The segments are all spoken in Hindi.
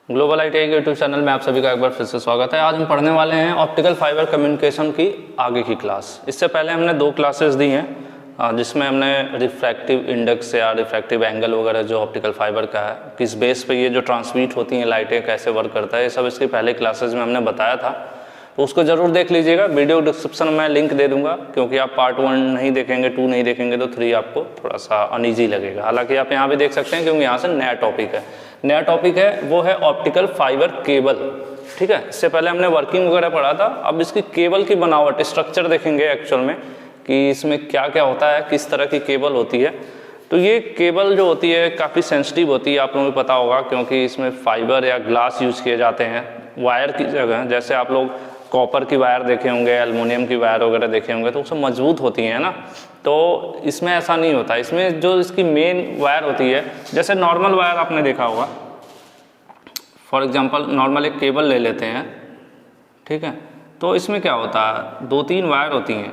ग्लोबल आईटीआई के यूट्यूब चैनल में आप सभी का एक बार फिर से स्वागत है। आज हम पढ़ने वाले हैं ऑप्टिकल फाइबर कम्युनिकेशन की आगे की क्लास। इससे पहले हमने 2 क्लासेस दी हैं जिसमें हमने रिफ्रैक्टिव इंडेक्स या रिफ्रैक्टिव एंगल वगैरह जो ऑप्टिकल फाइबर का है, किस बेस पे ये जो ट्रांसमिट होती हैं लाइटें कैसे वर्क करता है, ये सब इसकी पहले क्लासेज में हमने बताया था। तो उसको ज़रूर देख लीजिएगा। वीडियो डिस्क्रिप्शन में लिंक दे दूंगा, क्योंकि आप पार्ट 1 नहीं देखेंगे, 2 नहीं देखेंगे तो 3 आपको थोड़ा सा अनईजी लगेगा। हालांकि आप यहाँ भी देख सकते हैं, क्योंकि यहाँ से नया टॉपिक है। नया टॉपिक है वो है ऑप्टिकल फाइबर केबल। ठीक है, इससे पहले हमने वर्किंग वगैरह पढ़ा था। अब इसकी केबल की बनावट, स्ट्रक्चर देखेंगे एक्चुअल में कि इसमें क्या क्या होता है, किस तरह की केबल होती है। तो ये केबल जो होती है काफ़ी सेंसिटिव होती है, आप लोगों को पता होगा, क्योंकि इसमें फाइबर या ग्लास यूज किए जाते हैं वायर की जगह। जैसे आप लोग कॉपर की वायर देखे होंगे, एल्युमिनियम की वायर वगैरह देखे होंगे, तो उसमें मजबूत होती हैं ना। तो इसमें ऐसा नहीं होता। इसमें जो इसकी मेन वायर होती है, जैसे नॉर्मल वायर आपने देखा होगा, फॉर एग्जांपल नॉर्मल एक केबल ले लेते हैं, ठीक है। तो इसमें क्या होता है, 2-3 वायर होती हैं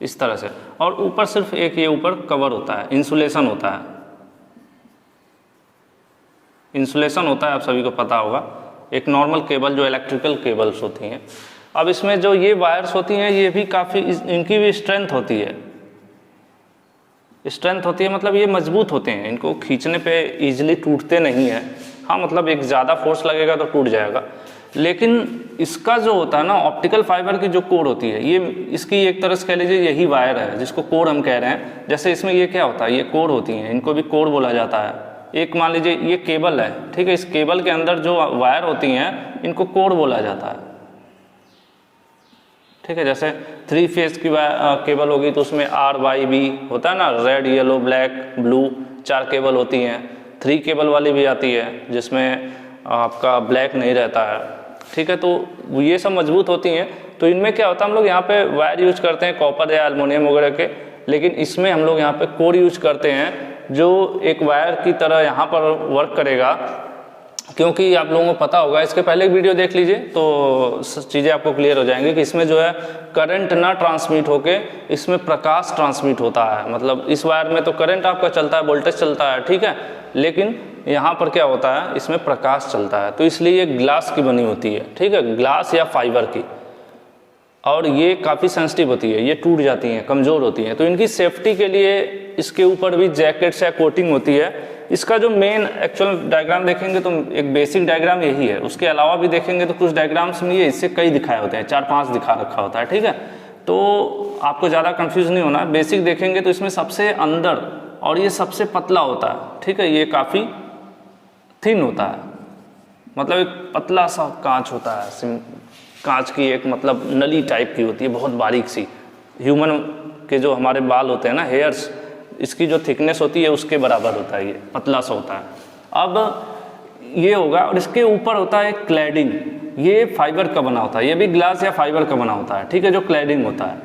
इस तरह से, और ऊपर सिर्फ एक ये ऊपर कवर होता है, इंसुलेशन होता है। इंसुलेशन होता है, आप सभी को पता होगा, एक नॉर्मल केबल जो इलेक्ट्रिकल केबल्स होती हैं। अब इसमें जो ये वायर्स होती हैं, ये भी काफ़ी, इनकी भी स्ट्रेंथ होती है। स्ट्रेंथ होती है मतलब ये मजबूत होते हैं, इनको खींचने पे इजीली टूटते नहीं हैं। हाँ, मतलब एक ज़्यादा फोर्स लगेगा तो टूट जाएगा। लेकिन इसका जो होता है ना, ऑप्टिकल फाइबर की जो कोर होती है, ये इसकी एक तरह से कह लीजिए यही वायर है जिसको कोर हम कह रहे हैं। जैसे इसमें ये क्या होता है, ये कोर होती हैं, इनको भी कोर बोला जाता है। एक मान लीजिए ये केबल है, ठीक है, इस केबल के अंदर जो वायर होती हैं इनको कोर बोला जाता है, ठीक है। जैसे 3 फेज की केबल होगी तो उसमें RYB होता है ना, red yellow black blue, 4 cable होती हैं। 3 केबल वाली भी आती है जिसमें आपका ब्लैक नहीं रहता है, ठीक है। तो ये सब मजबूत होती हैं। तो इनमें क्या होता है, हम लोग यहाँ पे वायर यूज करते हैं कॉपर या एल्युमिनियम वगैरह के, लेकिन इसमें हम लोग यहाँ पे कोर यूज करते हैं जो एक वायर की तरह यहाँ पर वर्क करेगा। क्योंकि आप लोगों को पता होगा, इसके पहले एक वीडियो देख लीजिए तो चीज़ें आपको क्लियर हो जाएंगी कि इसमें जो है करंट ना ट्रांसमिट होके इसमें प्रकाश ट्रांसमिट होता है। मतलब इस वायर में तो करंट आपका चलता है, वोल्टेज चलता है, ठीक है, लेकिन यहाँ पर क्या होता है, इसमें प्रकाश चलता है। तो इसलिए ये ग्लास की बनी होती है, ठीक है, ग्लास या फाइबर की, और ये काफ़ी सेंसिटिव होती है, ये टूट जाती हैं, कमज़ोर होती हैं। तो इनकी सेफ्टी के लिए इसके ऊपर भी जैकेट्स या कोटिंग होती है। इसका जो मेन एक्चुअल डायग्राम देखेंगे तो एक बेसिक डायग्राम यही है। उसके अलावा भी देखेंगे तो कुछ डायग्राम्स में ये इससे कई दिखाए होते हैं, 4-5 दिखा रखा होता है, ठीक है। तो आपको ज़्यादा कंफ्यूज नहीं होना। बेसिक देखेंगे तो इसमें सबसे अंदर और ये सबसे पतला होता है, ठीक है, ये काफ़ी थिन होता है, मतलब एक पतला सा कांच होता है, कांच की एक मतलब नली टाइप की होती है, बहुत बारीक सी। ह्यूमन के जो हमारे बाल होते हैं ना, हेयर्स, इसकी जो थिकनेस होती है उसके बराबर होता है, ये पतला सा होता है। अब ये होगा, और इसके ऊपर होता है क्लैडिंग, ये फाइबर का बना होता है, ये भी ग्लास या फाइबर का बना होता है, ठीक है, जो क्लैडिंग होता है।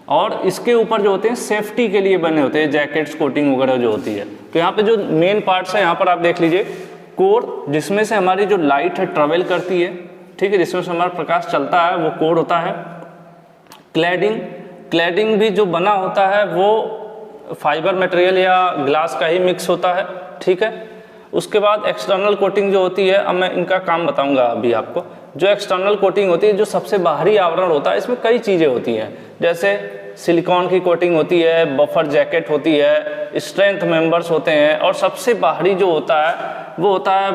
और इसके ऊपर जो होते हैं सेफ्टी के लिए बने होते हैं, जैकेट्स कोटिंग वगैरह जो होती है। तो यहाँ पे जो मेन पार्ट्स है, यहाँ पर आप देख लीजिए, कोर जिसमें से हमारी जो लाइट है ट्रेवल करती है, ठीक है, जिसमें से हमारा प्रकाश चलता है, वो कोर होता है। क्लैडिंग, क्लैडिंग भी जो बना होता है वो फाइबर मटेरियल या ग्लास का ही मिक्स होता है, ठीक है। उसके बाद एक्सटर्नल कोटिंग जो होती है, अब मैं इनका काम बताऊंगा अभी आपको। जो एक्सटर्नल कोटिंग होती है, जो सबसे बाहरी आवरण होता है, इसमें कई चीज़ें होती हैं। जैसे सिलिकॉन की कोटिंग होती है, बफर जैकेट होती है, स्ट्रेंथ मेंबर्स होते हैं, और सबसे बाहरी जो होता है वो होता है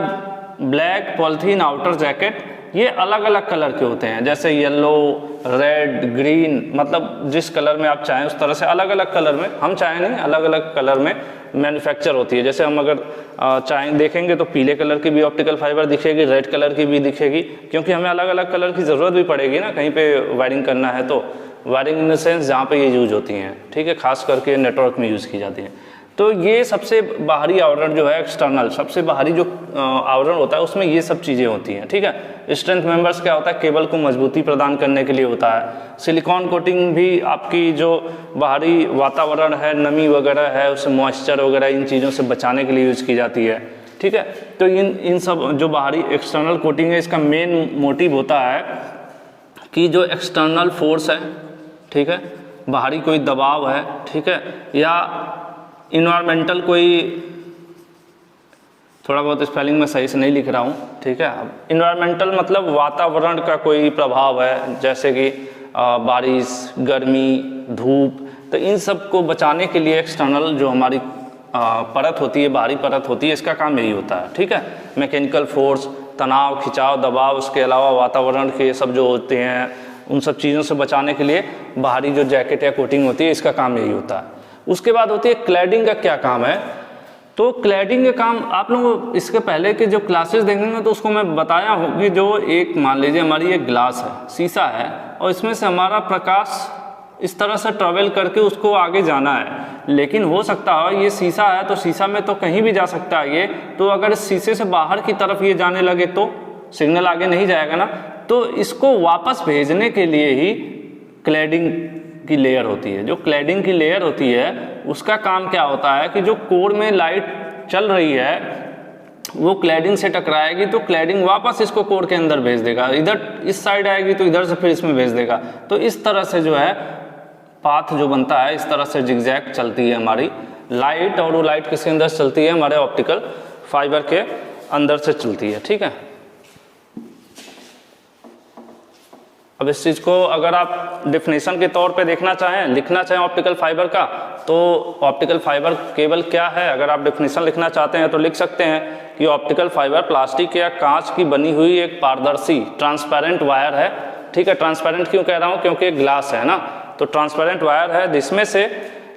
ब्लैक पॉलीथीन आउटर जैकेट। ये अलग अलग कलर के होते हैं, जैसे येलो, रेड, ग्रीन, मतलब जिस कलर में आप चाहें उस तरह से अलग अलग कलर में, हम चाहें नहीं, अलग अलग कलर में मैन्युफैक्चर होती है। जैसे हम अगर चाहें देखेंगे तो पीले कलर की भी ऑप्टिकल फाइबर दिखेगी, रेड कलर की भी दिखेगी, क्योंकि हमें अलग अलग कलर की ज़रूरत भी पड़ेगी ना, कहीं पे वायरिंग करना है तो। वायरिंग इन द सेंस जहाँ पे ये यूज होती हैं, ठीक है, खास करके नेटवर्क में यूज़ की जाती हैं। तो ये सबसे बाहरी आवरण जो है, एक्सटर्नल सबसे बाहरी जो आवरण होता है, उसमें ये सब चीज़ें होती हैं, ठीक है। स्ट्रेंथ मेंबर्स क्या होता है, केबल को मजबूती प्रदान करने के लिए होता है। सिलिकॉन कोटिंग भी आपकी जो बाहरी वातावरण है, नमी वगैरह है, उसे मॉइस्चर वगैरह इन चीज़ों से बचाने के लिए यूज़ की जाती है, ठीक है। तो इन सब जो बाहरी एक्सटर्नल कोटिंग है, इसका मेन मोटिव होता है कि जो एक्सटर्नल फोर्स है, ठीक है, बाहरी कोई दबाव है, ठीक है, या इन्वायरमेंटल कोई थोड़ा बहुत स्पेलिंग में सही से नहीं लिख रहा हूँ, ठीक है। अब इन्वायरमेंटल मतलब वातावरण का कोई प्रभाव है, जैसे कि बारिश, गर्मी, धूप, तो इन सब को बचाने के लिए एक्सटर्नल जो हमारी परत होती है, बाहरी परत होती है, इसका काम यही होता है, ठीक है। मैकेनिकल फोर्स, तनाव, खिंचाव, दबाव, उसके अलावा वातावरण के सब जो होते हैं उन सब चीज़ों से बचाने के लिए बाहरी जो जैकेट या कोटिंग होती है, इसका काम यही होता है। उसके बाद होती है क्लैडिंग का क्या काम है। तो क्लैडिंग का काम आप लोग इसके पहले के जो क्लासेस देखेंगे तो उसको मैं बताया हूँ कि जो एक मान लीजिए हमारी एक ग्लास है, शीशा है, और इसमें से हमारा प्रकाश इस तरह से ट्रेवल करके उसको आगे जाना है, लेकिन हो सकता है ये शीशा है तो शीशा में तो कहीं भी जा सकता है ये, तो अगर इस शीशे से बाहर की तरफ ये जाने लगे तो सिग्नल आगे नहीं जाएगा ना। तो इसको वापस भेजने के लिए ही क्लैडिंग की लेयर होती है। जो क्लैडिंग की लेयर होती है उसका काम क्या होता है कि जो कोर में लाइट चल रही है वो क्लैडिंग से टकराएगी तो क्लैडिंग वापस इसको कोर के अंदर भेज देगा, इधर इस साइड आएगी तो इधर से फिर इसमें भेज देगा। तो इस तरह से जो है पाथ जो बनता है, इस तरह से जिगजैग चलती है हमारी लाइट, और वो लाइट किसके अंदर चलती है, हमारे ऑप्टिकल फाइबर के अंदर से चलती है, ठीक है। अब इस चीज़ को अगर आप डेफिनेशन के तौर पे देखना चाहें, लिखना चाहें ऑप्टिकल फाइबर का, तो ऑप्टिकल फाइबर केबल क्या है, अगर आप डेफिनेशन लिखना चाहते हैं तो लिख सकते हैं कि ऑप्टिकल फाइबर प्लास्टिक या कांच की बनी हुई एक पारदर्शी ट्रांसपेरेंट वायर है, ठीक है। ट्रांसपेरेंट क्यों कह रहा हूँ, क्योंकि ग्लास है ना, तो ट्रांसपेरेंट वायर है जिसमें से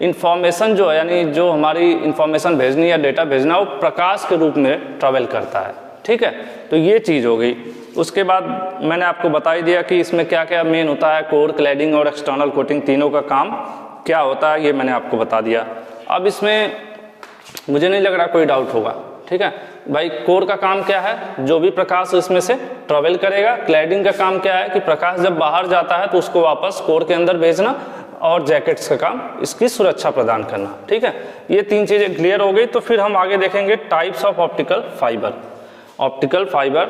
इंफॉर्मेशन जो है, यानी जो हमारी इंफॉर्मेशन भेजनी या डेटा भेजना, वो प्रकाश के रूप में ट्रेवल करता है, ठीक है। तो ये चीज़ हो गई। उसके बाद मैंने आपको बता ही दिया कि इसमें क्या क्या मेन होता है, कोर, क्लैडिंग और एक्सटर्नल कोटिंग, तीनों का काम क्या होता है ये मैंने आपको बता दिया। अब इसमें मुझे नहीं लग रहा कोई डाउट होगा, ठीक है भाई। कोर का काम क्या है, जो भी प्रकाश इसमें से ट्रेवल करेगा। क्लैडिंग का काम क्या है कि प्रकाश जब बाहर जाता है तो उसको वापस कोर के अंदर भेजना, और जैकेट्स का काम इसकी सुरक्षा प्रदान करना, ठीक है। ये तीन चीज़ें क्लियर हो गई। तो फिर हम आगे देखेंगे types of optical fibre, optical fibre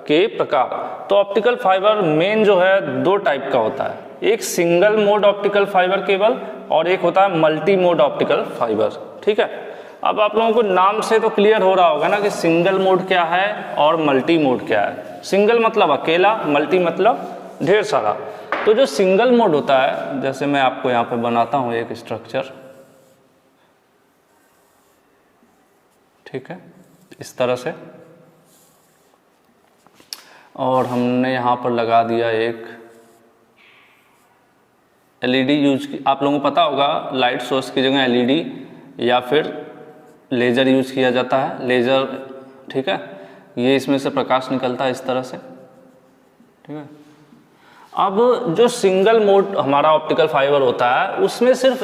के प्रकार। तो ऑप्टिकल फाइबर मेन जो है दो टाइप का होता है, एक single mode optical fibre cable और एक होता है मल्टी मोड ऑप्टिकल फाइबर, ठीक है। अब आप लोगों को नाम से तो क्लियर हो रहा होगा ना कि सिंगल मोड क्या है और मल्टी मोड क्या है। सिंगल मतलब अकेला, मल्टी मतलब ढेर सारा। तो जो सिंगल मोड होता है, जैसे मैं आपको यहाँ पे बनाता हूँ एक स्ट्रक्चर, ठीक है, इस तरह से, और हमने यहाँ पर लगा दिया एक एलईडी यूज की। आप लोगों को पता होगा लाइट सोर्स की जगह एलईडी या फिर लेज़र यूज किया जाता है, लेज़र, ठीक है। ये इसमें से प्रकाश निकलता है इस तरह से, ठीक है। अब जो सिंगल मोड हमारा ऑप्टिकल फाइबर होता है उसमें सिर्फ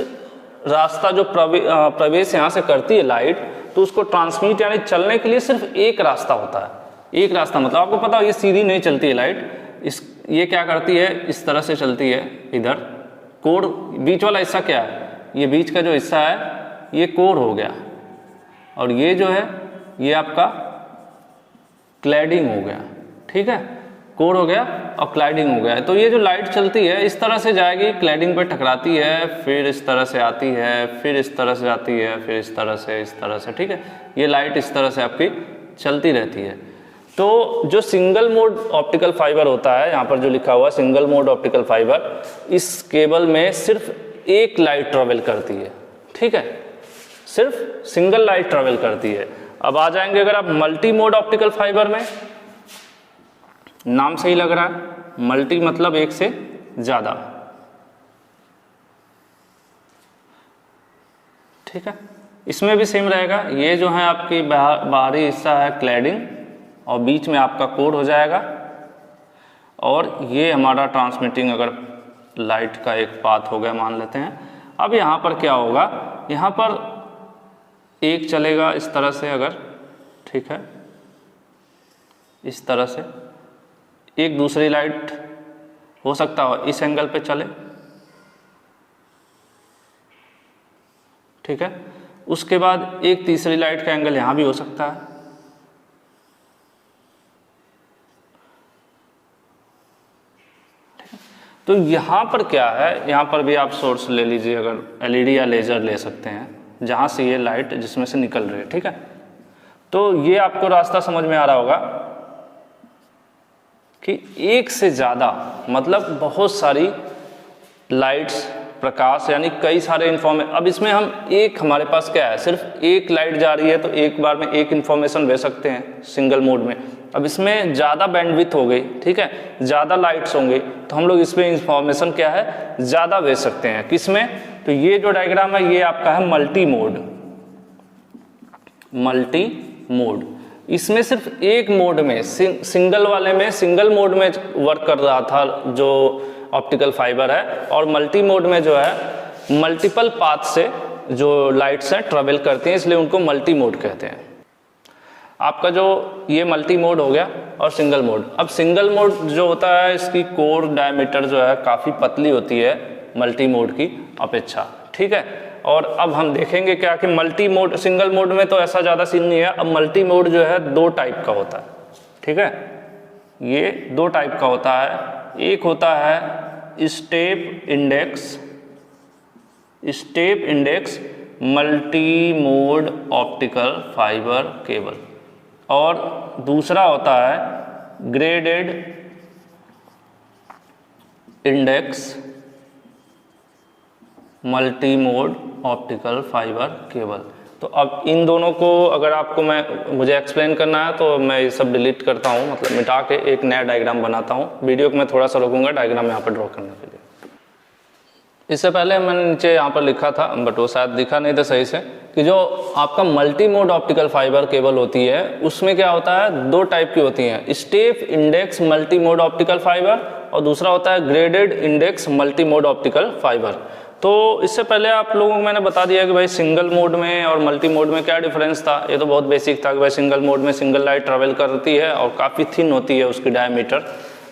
रास्ता जो प्रवेश यहाँ से करती है लाइट, तो उसको ट्रांसमिट यानी चलने के लिए सिर्फ एक रास्ता होता है। एक रास्ता मतलब आपको पता हो ये सीधी नहीं चलती है लाइट, ये क्या करती है, इस तरह से चलती है। इधर कोर, बीच वाला हिस्सा क्या है, ये बीच का जो हिस्सा है ये कोर हो गया, और ये जो है ये आपका क्लैडिंग हो गया, ठीक है। कोर हो गया और क्लैडिंग हो गया। तो ये जो लाइट चलती है इस तरह से जाएगी, क्लैडिंग पर टकराती है, फिर इस तरह से आती है, फिर इस तरह से आती है, फिर इस तरह से, ठीक है। ये लाइट इस तरह से आपकी चलती रहती है। तो जो सिंगल मोड ऑप्टिकल फाइबर होता है, यहाँ पर जो लिखा हुआ सिंगल मोड ऑप्टिकल फाइबर, इस केबल में सिर्फ एक लाइट ट्रेवल करती है, ठीक है, सिर्फ सिंगल लाइट ट्रेवल करती है। अब आ जाएंगे अगर आप मल्टी मोड ऑप्टिकल फाइबर में, नाम से ही लग रहा है, मल्टी मतलब एक से ज्यादा, ठीक है। इसमें भी सेम रहेगा, ये जो है आपकी बाहरी हिस्सा है क्लैडिंग, और बीच में आपका कोर हो जाएगा, और ये हमारा ट्रांसमिटिंग अगर लाइट का एक पाथ हो गया मान लेते हैं। अब यहाँ पर क्या होगा, यहाँ पर एक चलेगा इस तरह से अगर, ठीक है, इस तरह से एक दूसरी लाइट हो सकता हो इस एंगल पे चले, ठीक है। उसके बाद एक तीसरी लाइट का एंगल यहाँ भी हो सकता है, तो यहाँ पर क्या है, यहाँ पर भी आप सोर्स ले लीजिए, अगर एलईडी या लेज़र ले सकते हैं, जहाँ से ये लाइट जिसमें से निकल रही है, ठीक है। तो ये आपको रास्ता समझ में आ रहा होगा कि एक से ज़्यादा मतलब बहुत सारी लाइट्स, प्रकाश, यानी कई सारे अब इसमें हम एक, हमारे पास क्या है, सिर्फ एक लाइट जा रही है तो एक बार में एक इन्फॉर्मेशन भेज सकते हैं सिंगल मोड में। अब इसमें ज़्यादा बैंडविड्थ हो गई, ठीक है, ज़्यादा लाइट्स होंगी तो हम लोग इसमें इंफॉर्मेशन क्या है, ज़्यादा भेज सकते हैं। किसमें? तो ये जो डायग्राम है ये आपका है मल्टी मोड। मल्टी मोड इसमें सिर्फ एक मोड में, सिंगल वाले में, सिंगल मोड में वर्क कर रहा था जो ऑप्टिकल फाइबर है, और मल्टी मोड में जो है मल्टीपल पाथ से जो लाइट्स हैं ट्रेवल करती हैं, इसलिए उनको मल्टी मोड कहते हैं। आपका जो ये मल्टी मोड हो गया और सिंगल मोड। अब सिंगल मोड जो होता है इसकी कोर डायमीटर जो है काफ़ी पतली होती है मल्टी मोड की अपेक्षा, ठीक है। और अब हम देखेंगे क्या कि मल्टी मोड, सिंगल मोड में तो ऐसा ज़्यादा सीन नहीं है। अब मल्टी मोड जो है दो टाइप का होता है, ठीक है, ये दो टाइप का होता है। एक होता है step index multi mode optical fibre cable, और दूसरा होता है graded index multi mode optical fibre cable. तो अब इन दोनों को अगर आपको मुझे एक्सप्लेन करना है तो मैं ये सब डिलीट करता हूँ, मतलब मिटा के एक नया डायग्राम बनाता हूँ। वीडियो को मैं थोड़ा सा रोकूंगा डायग्राम यहाँ पर ड्रॉ करने के लिए। इससे पहले मैंने नीचे यहाँ पर लिखा था, बट वो शायद दिखा नहीं था सही से, कि जो आपका multi mode optical fibre cable होती है उसमें क्या होता है, दो टाइप की होती हैं, step index multi mode optical fibre और दूसरा होता है graded index multi mode optical fibre. तो इससे पहले आप लोगों को मैंने बता दिया कि भाई सिंगल मोड में और मल्टी मोड में क्या डिफरेंस था। ये तो बहुत बेसिक था कि भाई सिंगल मोड में सिंगल लाइट ट्रेवल करती है और काफ़ी थिन होती है उसकी डायमीटर,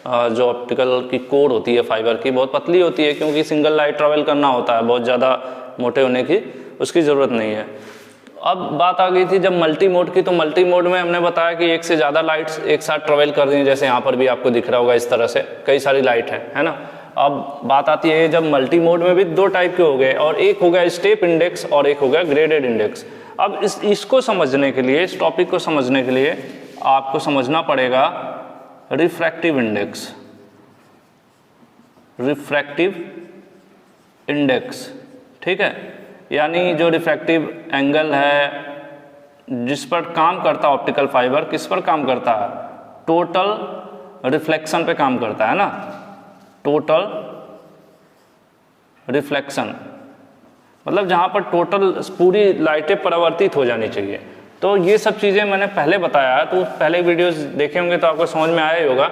जो ऑप्टिकल की कोर होती है फाइबर की बहुत पतली होती है, क्योंकि सिंगल लाइट ट्रेवल करना होता है, बहुत ज़्यादा मोटे होने की उसकी ज़रूरत नहीं है। अब बात आ गई थी जब मल्टी मोड की, तो मल्टी मोड में हमने बताया कि एक से ज़्यादा लाइट्स एक साथ ट्रेवल कर रही हैं, जैसे यहाँ पर भी आपको दिख रहा होगा इस तरह से कई सारी लाइट है ना। अब बात आती है जब मल्टी मोड में भी दो टाइप के हो गए, और एक हो गया स्टेप इंडेक्स और एक हो गया ग्रेडेड इंडेक्स। अब इसको समझने के लिए, इस टॉपिक को समझने के लिए आपको समझना पड़ेगा रिफ्रैक्टिव इंडेक्स, ठीक है, यानी जो रिफ्रैक्टिव एंगल है जिस पर काम करता है ऑप्टिकल फाइबर, किस पर काम करता है, टोटल रिफ्लेक्शन पे काम करता है ना, टोटल रिफ्लेक्शन, मतलब जहाँ पर टोटल पूरी लाइटें परावर्तित हो जानी चाहिए। तो ये सब चीज़ें मैंने पहले बताया है, तो पहले वीडियोस देखे होंगे तो आपको समझ में आया ही होगा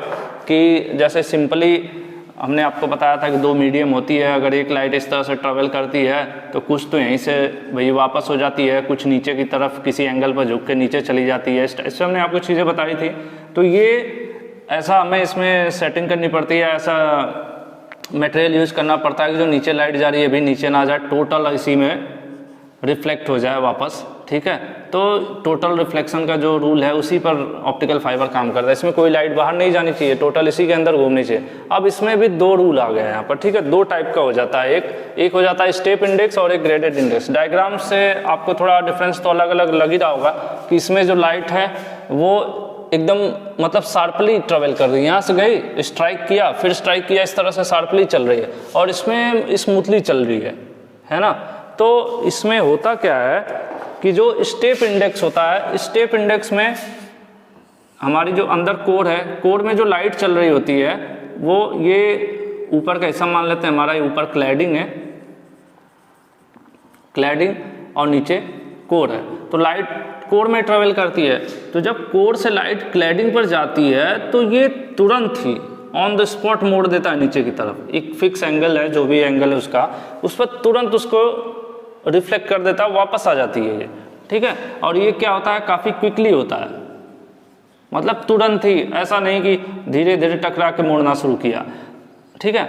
कि जैसे सिंपली हमने आपको बताया था कि दो मीडियम होती है, अगर एक लाइट इस तरह से ट्रेवल करती है तो कुछ तो यहीं से वही वापस हो जाती है, कुछ नीचे की तरफ किसी एंगल पर झुक के नीचे चली जाती है। इससे हमने आपको चीज़ें बताई थी। तो ये ऐसा हमें इसमें सेटिंग करनी पड़ती है, ऐसा मटेरियल यूज़ करना पड़ता है कि जो नीचे लाइट जा रही है भी नीचे ना जाए, टोटल इसी में रिफ्लेक्ट हो जाए वापस, ठीक है। तो टोटल रिफ्लेक्शन का जो रूल है उसी पर ऑप्टिकल फाइबर काम करता है, इसमें कोई लाइट बाहर नहीं जानी चाहिए, टोटल इसी के अंदर घूमनी चाहिए। अब इसमें भी दो रूल आ गए हैं यहाँ पर, ठीक है, दो टाइप का हो जाता है, एक हो जाता है स्टेप इंडेक्स और एक ग्रेडेड इंडेक्स। डायग्राम से आपको थोड़ा डिफरेंस तो अलग अलग लग ही रहा होगा कि इसमें जो लाइट है वो एकदम मतलब शार्पली ट्रेवल कर रही है, यहाँ से गई स्ट्राइक किया फिर स्ट्राइक किया, इस तरह से शार्पली चल रही है, और इसमें स्मूथली चल रही है ना। तो इसमें होता क्या है कि जो स्टेप इंडेक्स होता है, स्टेप इंडेक्स में हमारी जो अंदर कोर है, कोर में जो लाइट चल रही होती है वो ये ऊपर का हिस्सा मान लेते हैं, हमारा ये ऊपर क्लैडिंग है, क्लैडिंग और नीचे कोर है। तो लाइट कोर में ट्रेवल करती है, तो जब कोर से लाइट क्लैडिंग पर जाती है तो ये तुरंत ही ऑन द स्पॉट मोड़ देता है नीचे की तरफ, एक फिक्स एंगल है, जो भी एंगल है उसका, उस पर तुरंत उसको रिफ्लेक्ट कर देता है, वापस आ जाती है ये, ठीक है। और ये क्या होता है, काफ़ी क्विकली होता है, मतलब तुरंत ही, ऐसा नहीं कि धीरे धीरे टकरा के मोड़ना शुरू किया, ठीक है।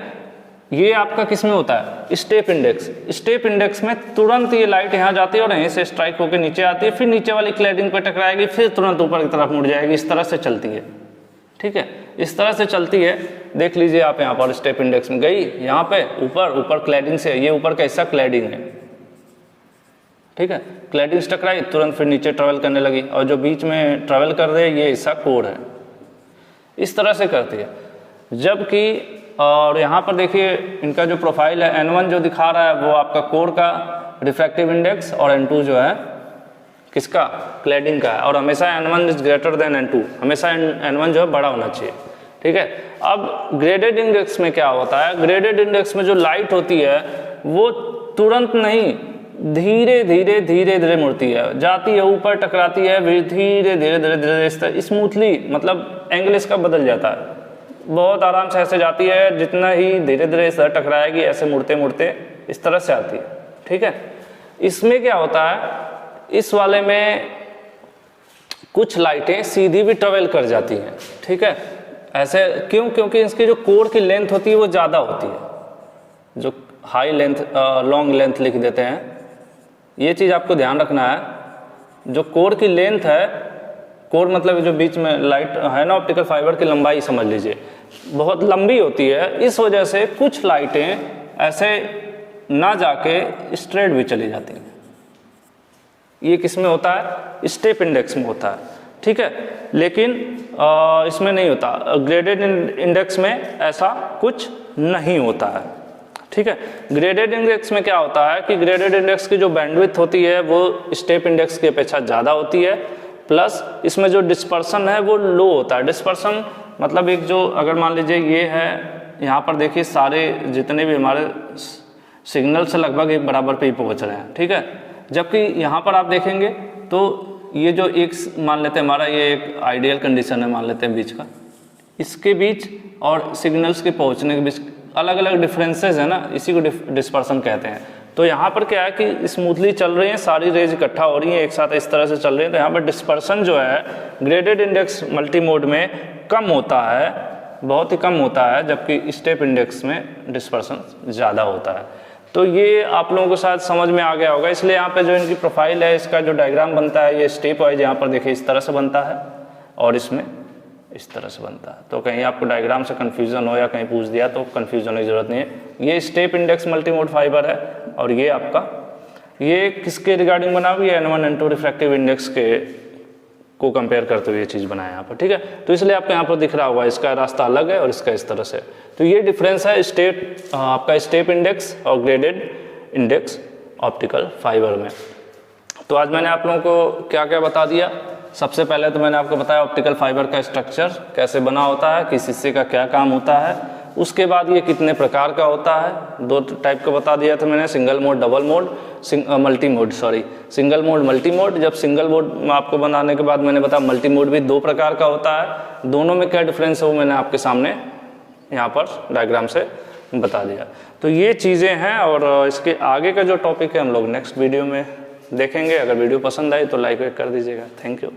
ये आपका किस में होता है, स्टेप इंडेक्स। स्टेप इंडेक्स में तुरंत ये लाइट यहाँ जाती है और यहीं से स्ट्राइक होकर नीचे आती है, फिर नीचे वाली क्लैडिंग पर टकराएगी, फिर तुरंत ऊपर की तरफ मुड़ जाएगी, इस तरह से चलती है, ठीक है, इस तरह से चलती है। देख लीजिए आप यहाँ पर स्टेप इंडेक्स में गई, यहाँ पे ऊपर क्लैडिंग से, ये ऊपर का हिस्सा क्लैडिंग है, ठीक है, क्लैडिंग्स टकराई तुरंत फिर नीचे ट्रेवल करने लगी, और जो बीच में ट्रेवल कर रहे हैं ये हिस्सा कोर है, इस तरह से करती है। जबकि और यहाँ पर देखिए इनका जो प्रोफाइल है N1 जो दिखा रहा है वो आपका कोर का रिफ्रैक्टिव इंडेक्स, और N2 जो है किसका, क्लैडिंग का है, और हमेशा N1 is greater than N2, हमेशा N1 जो है बड़ा होना चाहिए। ठीक है, अब ग्रेडेड इंडेक्स में क्या होता है, ग्रेडेड इंडेक्स में जो लाइट होती है वो तुरंत नहीं, धीरे धीरे धीरे धीरे मुड़ती है, जाती है ऊपर टकराती है, फिर धीरे धीरे धीरे धीरे इस तरह स्मूथली, मतलब एंगल इसका बदल जाता है, बहुत आराम से ऐसे जाती है, जितना ही धीरे धीरे इस तरह टकराएगी ऐसे मुड़ते मुड़ते इस तरह से आती है। ठीक है, इसमें क्या होता है, इस वाले में कुछ लाइटें सीधी भी ट्रेवल कर जाती हैं। ठीक है, ऐसे क्यों, क्योंकि इसकी जो कोर की लेंथ होती है वो ज़्यादा होती है, जो हाई लेंथ लॉन्ग लेंथ लिख देते हैं, ये चीज़ आपको ध्यान रखना है। जो कोर की लेंथ है, कोर मतलब जो बीच में लाइट है ना, ऑप्टिकल फाइबर की लंबाई समझ लीजिए बहुत लंबी होती है, इस वजह से कुछ लाइटें ऐसे ना जाके स्ट्रेट भी चली जाती हैं। ये किस में होता है, स्टेप इंडेक्स में होता है। ठीक है, लेकिन इसमें नहीं होता, ग्रेडेड इंडेक्स में ऐसा कुछ नहीं होता है। ठीक है, ग्रेडेड इंडेक्स में क्या होता है कि ग्रेडेड इंडेक्स की जो बैंडविड्थ होती है वो स्टेप इंडेक्स की अपेक्षा ज़्यादा होती है, प्लस इसमें जो डिस्पर्सन है वो लो होता है। डिस्पर्सन मतलब एक जो, अगर मान लीजिए ये है, यहाँ पर देखिए सारे जितने भी हमारे सिग्नल से लगभग एक बराबर पे ही पहुँच रहे हैं। ठीक है, जबकि यहाँ पर आप देखेंगे तो ये जो एक मान लेते हैं हमारा ये एक आइडियल कंडीशन है, मान लेते हैं बीच का, इसके बीच और सिग्नल्स के पहुँचने के बीच अलग अलग डिफरेंसेस है ना, इसी को डिस्पर्सन कहते हैं। तो यहाँ पर क्या है कि स्मूथली चल रही हैं, सारी रेज इकट्ठा हो रही हैं एक साथ इस तरह से चल रही हैं, तो यहाँ पर डिस्पर्सन जो है ग्रेडेड इंडेक्स मल्टी मोड में कम होता है, बहुत ही कम होता है, जबकि स्टेप इंडेक्स में डिस्पर्सन ज़्यादा होता है। तो ये आप लोगों को शायद समझ में आ गया होगा। इसलिए यहाँ पे जो इनकी प्रोफाइल है, इसका जो डायग्राम बनता है ये स्टेप वाइज यहाँ पर देखिए इस तरह से बनता है, और इसमें इस तरह से बनता है। तो कहीं आपको डायग्राम से कन्फ्यूज़न हो या कहीं पूछ दिया तो कन्फ्यूज़ होने की ज़रूरत नहीं है। ये स्टेप इंडेक्स मल्टीमोड फाइबर है, और ये आपका ये किसके रिगार्डिंग बना हुआ है, N1 N2 रिफ्रैक्टिव इंडेक्स के को कंपेयर करते हुए ये चीज़ बनाया यहाँ पर। ठीक है, तो इसलिए आपको यहाँ पर दिख रहा होगा इसका रास्ता अलग है और इसका इस तरह से। तो ये डिफरेंस है स्टेप आपका स्टेप इंडेक्स और ग्रेडेड इंडेक्स ऑप्टिकल फाइबर में। तो आज मैंने आप लोगों को क्या क्या बता दिया। सबसे पहले तो मैंने आपको बताया ऑप्टिकल फाइबर का स्ट्रक्चर कैसे बना होता है, किस हिस्से का क्या काम होता है, उसके बाद ये कितने प्रकार का होता है, दो टाइप का बता दिया था मैंने, single mode double mode, multi mode, sorry single mode multi mode. जब सिंगल मोड आपको बनाने के बाद मैंने बताया मल्टी मोड भी दो प्रकार का होता है, दोनों में क्या डिफरेंस है वो मैंने आपके सामने यहाँ पर डायग्राम से बता दिया। तो ये चीज़ें हैं, और इसके आगे का जो टॉपिक है हम लोग नेक्स्ट वीडियो में देखेंगे। अगर वीडियो पसंद आई तो लाइक कर दीजिएगा। Thank you.